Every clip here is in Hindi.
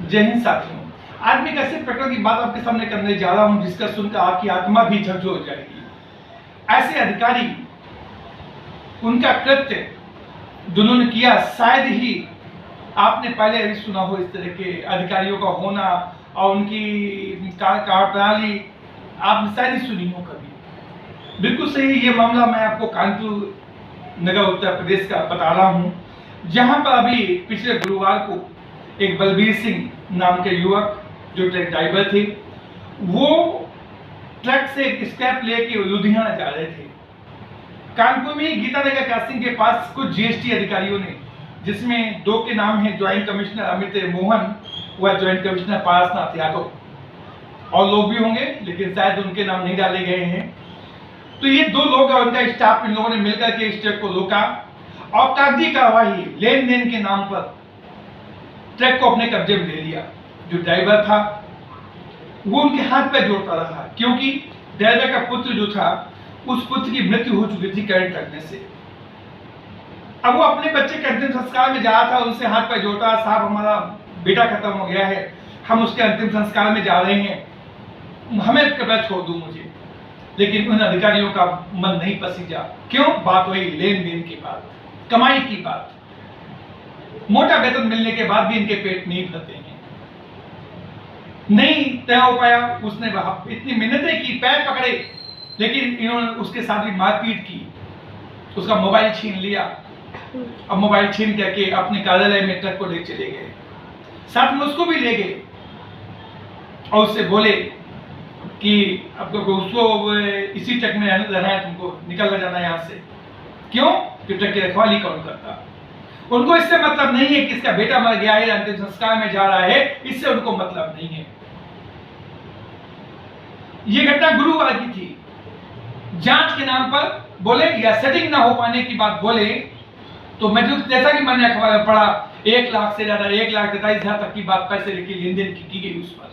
जय हिंद साथियों, आज मैं एक ऐसे प्रकरण की बात आपके सामने करने जा रहा हूं जिसका सुनकर आपकी आत्मा भी झकझोर हो जाएगी। ऐसे अधिकारी, उनका कृत्य जिन्होंने किया, शायद ही आपने पहले अभी सुना हो इस तरह के अधिकारियों का होना और उनकी कार्यप्रणाली आपने शायद ही सुनी हो कभी। बिल्कुल सही, ये मामला मैं आपको कानपुर नगर उत्तर प्रदेश का बता रहा हूं, जहां पर अभी पिछले गुरुवार को एक बलबीर सिंह नाम के युवक जो ट्रक ड्राइवर थे, वो ट्रक से एक स्क्रैप लेके लुधियाना जा रहे थे। कानपुर में गीता नगर क्रॉसिंग के पास कुछ जीएसटी अधिकारियों ने, जिसमें दो के नाम है, ज्वाइंट कमिश्नर अमित मोहन व ज्वाइंट कमिश्नर पारसनाथ यादव, और लोग भी होंगे लेकिन शायद उनके नाम नहीं डाले गए हैं। तो ये दो लोग और उनका स्टाफ, इन लोगों ने मिलकर के इस ट्रक को रोका और कागजी कार्रवाई लेन देन के नाम पर ट्रक को अपने कब्जे में ले लिया। जो ड्राइवर था वो उनके हाथ पे जोड़ता रहा, क्योंकि ड्राइवर का पुत्र जो था, उस पुत्र की मृत्यु हो चुकी थी करंट लगने से। अब वो अपने बच्चे के अंतिम संस्कार में जा रहा था, उनसे हाथ पे जोड़ता, साहब हमारा बेटा खत्म हो गया है, हम उसके अंतिम संस्कार में जा रहे हैं, हमें कब्र छोड़ दो मुझे। लेकिन उन अधिकारियों का मन नहीं पसीजा। क्यों? बात वही लेन देन की बात, कमाई की बात। मोटा वेतन मिलने के बाद भी इनके पेट नहीं भरते हैं। नहीं तय हो पाया, उसने इतनी मिन्नतें की, पैर पकड़े, लेकिन इन्होंने उसके साथ भी मारपीट की, उसका मोबाइल छीन लिया। अब मोबाइल छीन करके अपने कार्यालय में ट्रक को ले चले गए, साथ में उसको भी ले गए और उससे बोले कि अब उसको इसी ट्रक में रहना है, तुमको निकल जाना है यहाँ से। क्यों? कि ट्रक की रखवाली कौन करता। उनको इससे मतलब नहीं है कि इसका बेटा मर गया है, अंतिम संस्कार में जा रहा है, इससे उनको मतलब नहीं है। ये घटना गुरुवार की थी। जांच के नाम पर बोले या सेटिंग ना हो पाने की बात बोले, तो मैं जैसा कि मैंने अखबार में पढ़ा, 1 लाख से ज्यादा 1,43,000 तक की बात पैसे की लेन देन की गई उस पर।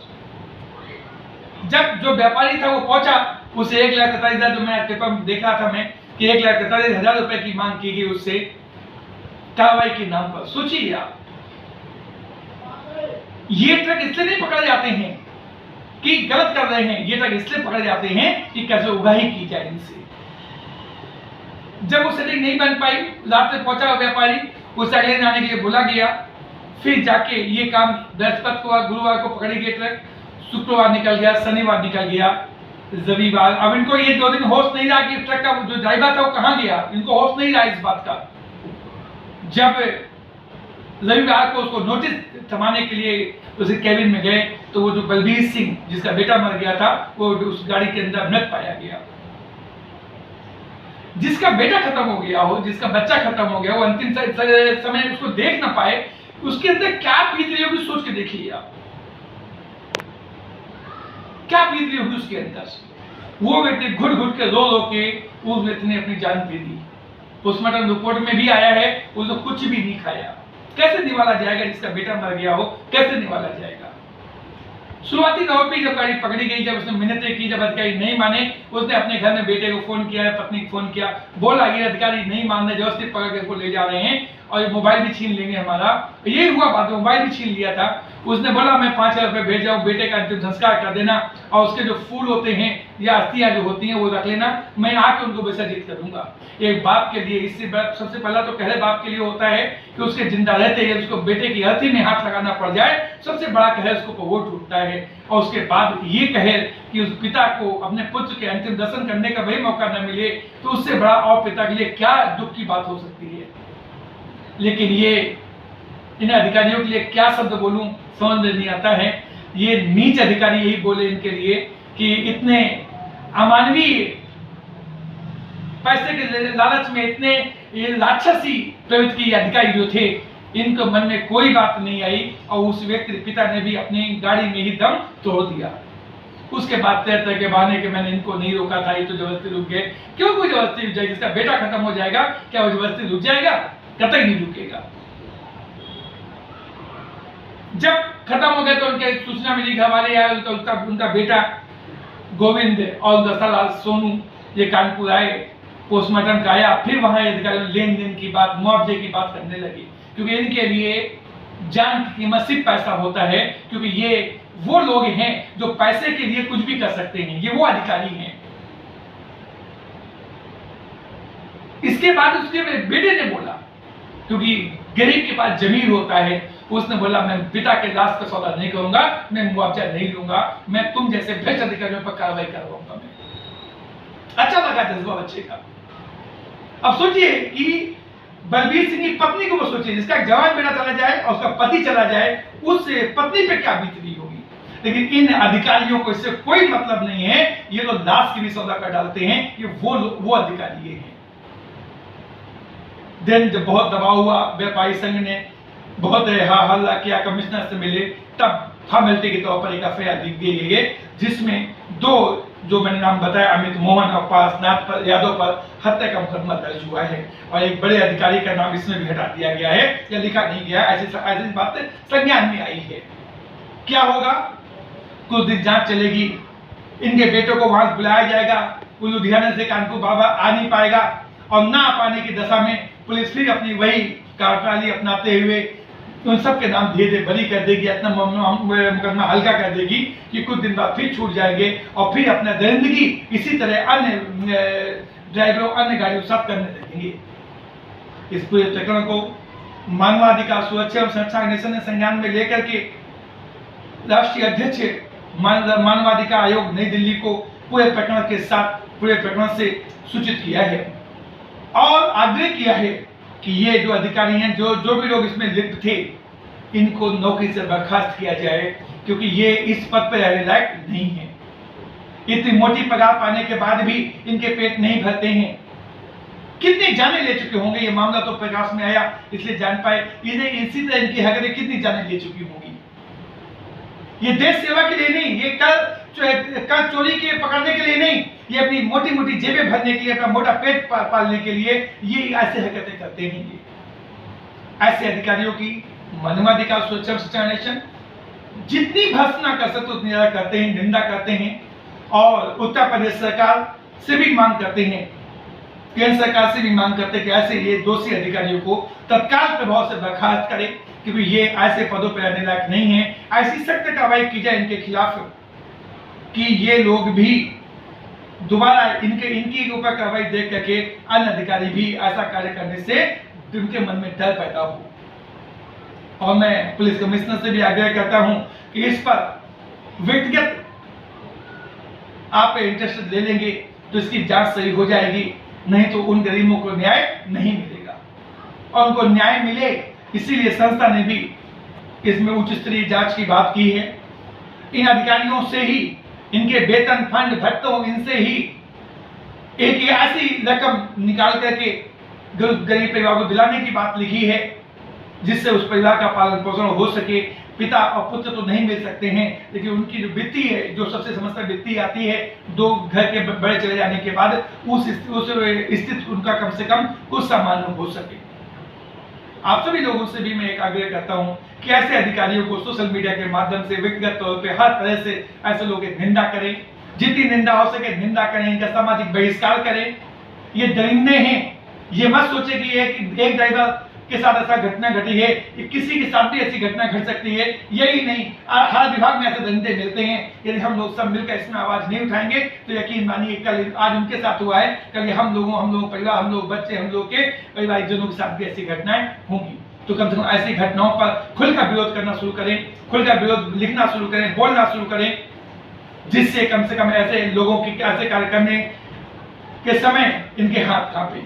जब जो व्यापारी था वो पहुंचा, उसे 1,43,000, जो मैं पेपर में देख रहा था मैं कि 1,43,000 रुपए की मांग की गई उससे कार्रवाई के नाम पर। सोचिए आप, ये ट्रक इसलिए नहीं पकड़े जाते हैं कि गलत कर रहे हैं, ये ट्रक इसलिए पकड़े जाते हैं कि कैसे उगाही की जाए इनसे। जब वो सेटिंग नहीं बन पाई, रात में पहुंचा व्यापारी, उसे अगले दिन आने के लिए बोला गया, फिर जाके ये काम बृहस्पति को, गुरुवार को पकड़ी गई ट्रक, शुक्रवार निकल गया, शनिवार निकल गया, रविवार। अब इनको ये 2 दिन होश नहीं रहा कि ट्रक का जो ड्राइवर था वो कहां गया, इनको होश नहीं रहा इस बात का। जब रविवार को उसको नोटिस थमाने के लिए उसे कैबिन में गए, तो वो जो बलबीर सिंह जिसका बेटा मर गया था, वो उस गाड़ी के अंदर मृत पाया गया। जिसका बेटा खत्म हो गया हो, जिसका बच्चा खत्म हो गया, वो अंतिम समय उसको देख ना पाए, उसके अंदर क्या बीत रही होगी सोच के देखिए आप, क्या बीत रही होगी उसके अंदर। वो व्यक्ति घुट घुट के रो के उस व्यक्ति ने अपनी जान दे दी। पोस्टमार्टम रिपोर्ट में भी आया है, उसने कुछ भी नहीं खाया। कैसे निवाला जाएगा? जिसका बेटा मर गया हो, कैसे निवाला जाएगा? शुरुआती दौर पे जब गाड़ी पकड़ी गई, जब उसने मिन्नतें की, जब अधिकारी नहीं माने, उसने अपने घर में बेटे को फोन किया, पत्नी को फोन किया, बोला ये अधिकारी नहीं मान रहे, जबरदस्ती पकड़ के उसको ले जा रहे हैं और मोबाइल भी छीन लेंगे हमारा। यही हुआ बात, मोबाइल भी छीन लिया था। उसने बोला मैं 5,000 रुपए भेज जाऊँ, बेटे का अंतिम संस्कार कर देना और उसके जो फूल होते हैं या अस्थियां जो होती हैं वो रख लेना, मैं आके उनको विसर्जित करूंगा। एक बाप के लिए इससे सबसे पहला तो कहर बाप के लिए होता है कि उसके जिंदा रहते ही उसको बेटे की अर्थी में हाथ लगाना पड़ जाए, सबसे बड़ा कहर उसको वो टूटता है। और उसके बाद ये कहर कि उस पिता को अपने पुत्र के अंतिम दर्शन करने का भी मौका न मिले, तो उससे बड़ा और पिता के लिए क्या दुख की बात हो सकती है। लेकिन ये इन अधिकारियों के लिए क्या शब्द बोलूं समझ में नहीं आता है। ये नीच अधिकारी यही बोले इनके लिए कि इतने अमानवीय पैसे के लालच में इतने राक्षसी प्रवृत्ति के अधिकारी जो थे, इनको मन में कोई बात नहीं आई और उस व्यक्ति पिता ने भी अपनी गाड़ी में ही दम तोड़ दिया। उसके बाद तरह के बहाने के मैंने इनको नहीं रोका था, ये तो जबरदस्ती रुक गए। क्यों कोई जबरदस्ती रुक जाएगी? जिसका बेटा खत्म हो जाएगा क्या वो जबरदस्ती रुक जाएगा? कतई नहीं रुकेगा। जब खत्म हो गया तो उनके सूचना मिली, घर वाले आए, उनका बेटा गोविंद और दसालाल सोनू ये कानपुर आए, पोस्टमार्टम कराया, फिर वहां अधिकारी लेन देन की बात, मुआवजे की बात करने लगे, क्योंकि इनके लिए जान की कीमत सिर्फ पैसा होता है, क्योंकि ये वो लोग हैं जो पैसे के लिए कुछ भी कर सकते हैं, ये वो अधिकारी हैं। इसके बाद उसके बेटे ने बोला, क्योंकि गरीब के पास जमीन होता है, उसने बोला मैं पिता के लाश का सौदा नहीं करूंगा, मैं मुआवजा नहीं लूंगा, मैं तुम जैसे भ्रष्ट अधिकारियों पर कार्रवाई करवाऊंगा। मैं अच्छा लगा जज्बा बच्चे का। अब सोचिए कि बलबीर सिंह की पत्नी को वो सोचिए, जिसका जवान बेटा चला जाए और उसका पति चला जाए, उस पत्नी पे क्या बीतती होगी। लेकिन इन अधिकारियों को इससे कोई मतलब नहीं है, ये लोग लाश की भी सौदा कर डालते हैं, ये वो अधिकारी ये हैं। दिन जब बहुत दबाव हुआ, व्यापारी संघ ने बहुत हल्ला किया, कमिश्नर से मिले, तब फॉर्मेलिटी के तौर पर एक एफआईआर लिख दी गई है, जिसमें दो जो मैंने नाम बताया, अमित मोहन और पार्शनाथ यादव पर हत्या का मुकदमा दर्ज हुआ है, और एक बड़े अधिकारी का नाम इसमें भी हटा दिया गया है या लिखा नहीं गया। ऐसी बातें संज्ञान में आई है। क्या होगा, कुछ दिन जांच चलेगी, इनके बेटों को वहां बुलाया जाएगा, वो लुधियाना से कानपुर बाबा आ नहीं पाएगा, और ना आ पाने की दशा में पुलिस फिर अपनी वही कार्यप्रणाली अपनाते हुए उन सब के नाम धीरे धीरे बरी कर देगी, अपना मुकदमा हल्का कर देगी कि कुछ दिन बाद फिर छूट जाएंगे और फिर अपना जिंदगी इसी तरह अन्य ड्राइवरों अन्य गाड़ियों साथ करने लगेंगे। इस पूरे प्रकरण को मानवाधिकार सुरक्षा एवं संरक्षण ऑर्गेनाइजेशन ने संज्ञान में लेकर के राष्ट्रीय अध्यक्ष मानवाधिकार आयोग नई दिल्ली को पूरे प्रकरण के साथ पूरे प्रकरण से सूचित किया है और आग्रह किया है कि ये जो अधिकारी हैं, जो भी लोग इसमें लिप्त थे, इनको नौकरी से बर्खास्त किया जाए, क्योंकि ये इस पद पर रहने लायक नहीं है। इतनी मोटी पगार पाने के बाद भी इनके पेट नहीं भरते हैं। कितनी जानें ले चुके होंगे, ये मामला तो प्रकाश में आया इसलिए जान पाए, इन्हें इसी तरह इनकी हरकतें कितनी जानें ले चुकी होंगी। ये देश सेवा के लिए नहीं, ये कर चोरी के पकड़ने के लिए नहीं, ये अपनी मोटी मोटी जेबें भरने के लिए, अपना मोटा पेट पालने के लिए ये ऐसे हरकतें करते हैं। ये ऐसे अधिकारियों की मानवाधिकार सुरक्षा ऑर्गेनाइजेशन जितनी भर्त्सना कर सकते उतनी ज्यादा करते हैं, निंदा करते हैं, और उत्तर प्रदेश सरकार से भी मांग करते हैं, केंद्र सरकार से भी मांग करते हैं कि ऐसे ये दोषी अधिकारियों को तत्काल प्रभाव से बर्खास्त करें, क्योंकि ये ऐसे पदों पर रहने लायक नहीं है। ऐसी सख्त कार्रवाई की जाए इनके खिलाफ कि ये लोग भी दोबारा इनकी ऊपर कार्रवाई देख करके अन्य अधिकारी भी ऐसा कार्य करने से उनके मन में डर पैदा हो। और मैं पुलिस कमिश्नर से भी आग्रह करता हूं कि इस पर व्यक्तिगत आप इंटरेस्ट ले लेंगे तो इसकी जांच सही हो जाएगी, नहीं तो उन गरीबों को न्याय नहीं मिलेगा। और उनको न्याय मिले, इसीलिए संस्था ने भी इसमें उच्च स्तरीय जांच की बात की है। इन अधिकारियों से ही, इनके वेतन फंड भत्तों, इनसे ही एक ऐसी रकम निकाल करके गरीब परिवार को दिलाने की बात लिखी है जिससे उस परिवार का पालन पोषण हो सके। पिता और पुत्र तो नहीं मिल सकते हैं, लेकिन उनकी जो वित्तीय है, जो सबसे समस्या वित्तीय आती है, दो घर के बड़े चले जाने के बाद उस स्थिति उनका कम से कम कुछ सामान्य हो सके। आप सभी लोगों से भी मैं एक आग्रह करता हूं कि ऐसे अधिकारियों को सोशल मीडिया के माध्यम से व्यक्तिगत तौर पे हर तरह से ऐसे लोगों की निंदा करें, जितनी निंदा हो सके निंदा करें, इनका सामाजिक बहिष्कार करें। ये दरिंदे हैं। ये मत सोचे कि एक ड्राइवर के साथ ऐसा घटना घटी है, किसी के साथ भी ऐसी घटना घट सकती है। यही नहीं, हर विभाग में ऐसे दरिंदे मिलते हैं। यदि हम लोग सब मिलकर इसमें आवाज नहीं उठाएंगे तो यकीन मानिए कल आज उनके साथ हुआ है, कल हम लोगों परिवार, हम लोग बच्चे, हम लोग के परिवारजनों के साथ भी ऐसी घटनाएं होंगी। तो कम से कम ऐसी घटनाओं पर खुलकर विरोध करना शुरू करें, खुलकर विरोध लिखना शुरू करें, बोलना शुरू करें, जिससे कम से कम ऐसे लोगों की ऐसे कार्य करने के समय इनके हाथ कांपे।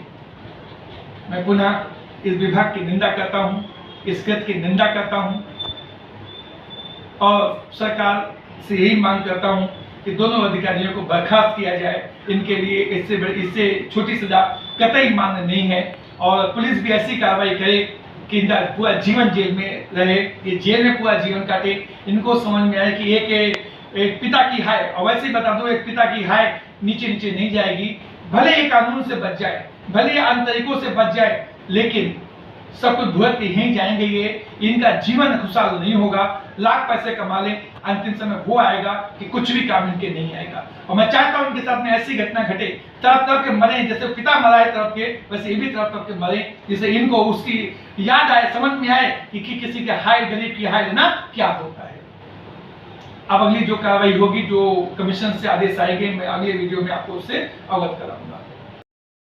मैं पुनः इस विभाग की निंदा करता हूं, इस कृत्य की निंदा करता हूं और सरकार से यही मांग करता हूं कि दोनों अधिकारियों को बर्खास्त किया जाए। इनके लिए इससे छोटी सजा कतई मान्य नहीं है, और पुलिस भी ऐसी कार्रवाई करे कि इनका पूरा जीवन जेल में रहे, ये जेल में पूरा जीवन काटे। इनको समझ में आए कि एक पिता की हाय, और वैसे ही बता दूं, एक पिता की हाय नीचे नीचे नहीं जाएगी। भले ये कानून से बच जाए, भले ये अन्य तरीकों से बच जाए, लेकिन सब कुछ भुगत के यहीं जाएंगे, ये इनका जीवन खुशहाल नहीं होगा। लाख पैसे कमा लें, अंतिम समय वो आएगा कि कुछ भी काम इनके नहीं आएगा। और मैं चाहता हूं इनके साथ में ऐसी घटना घटे, तरफ तरफ के मरे, जैसे पिता मरा है तरफ के, वैसे ये भी तरफ तरफ के मरे, जिससे इनको उसकी याद आए, समझ में आए कि किसी के हाय, गरीब की हाय लेना क्या होता है। अब अगली जो कार्रवाई होगी, जो कमीशन से आदेश आएंगे, मैं अगले वीडियो में आपको उससे अवगत कराऊंगा।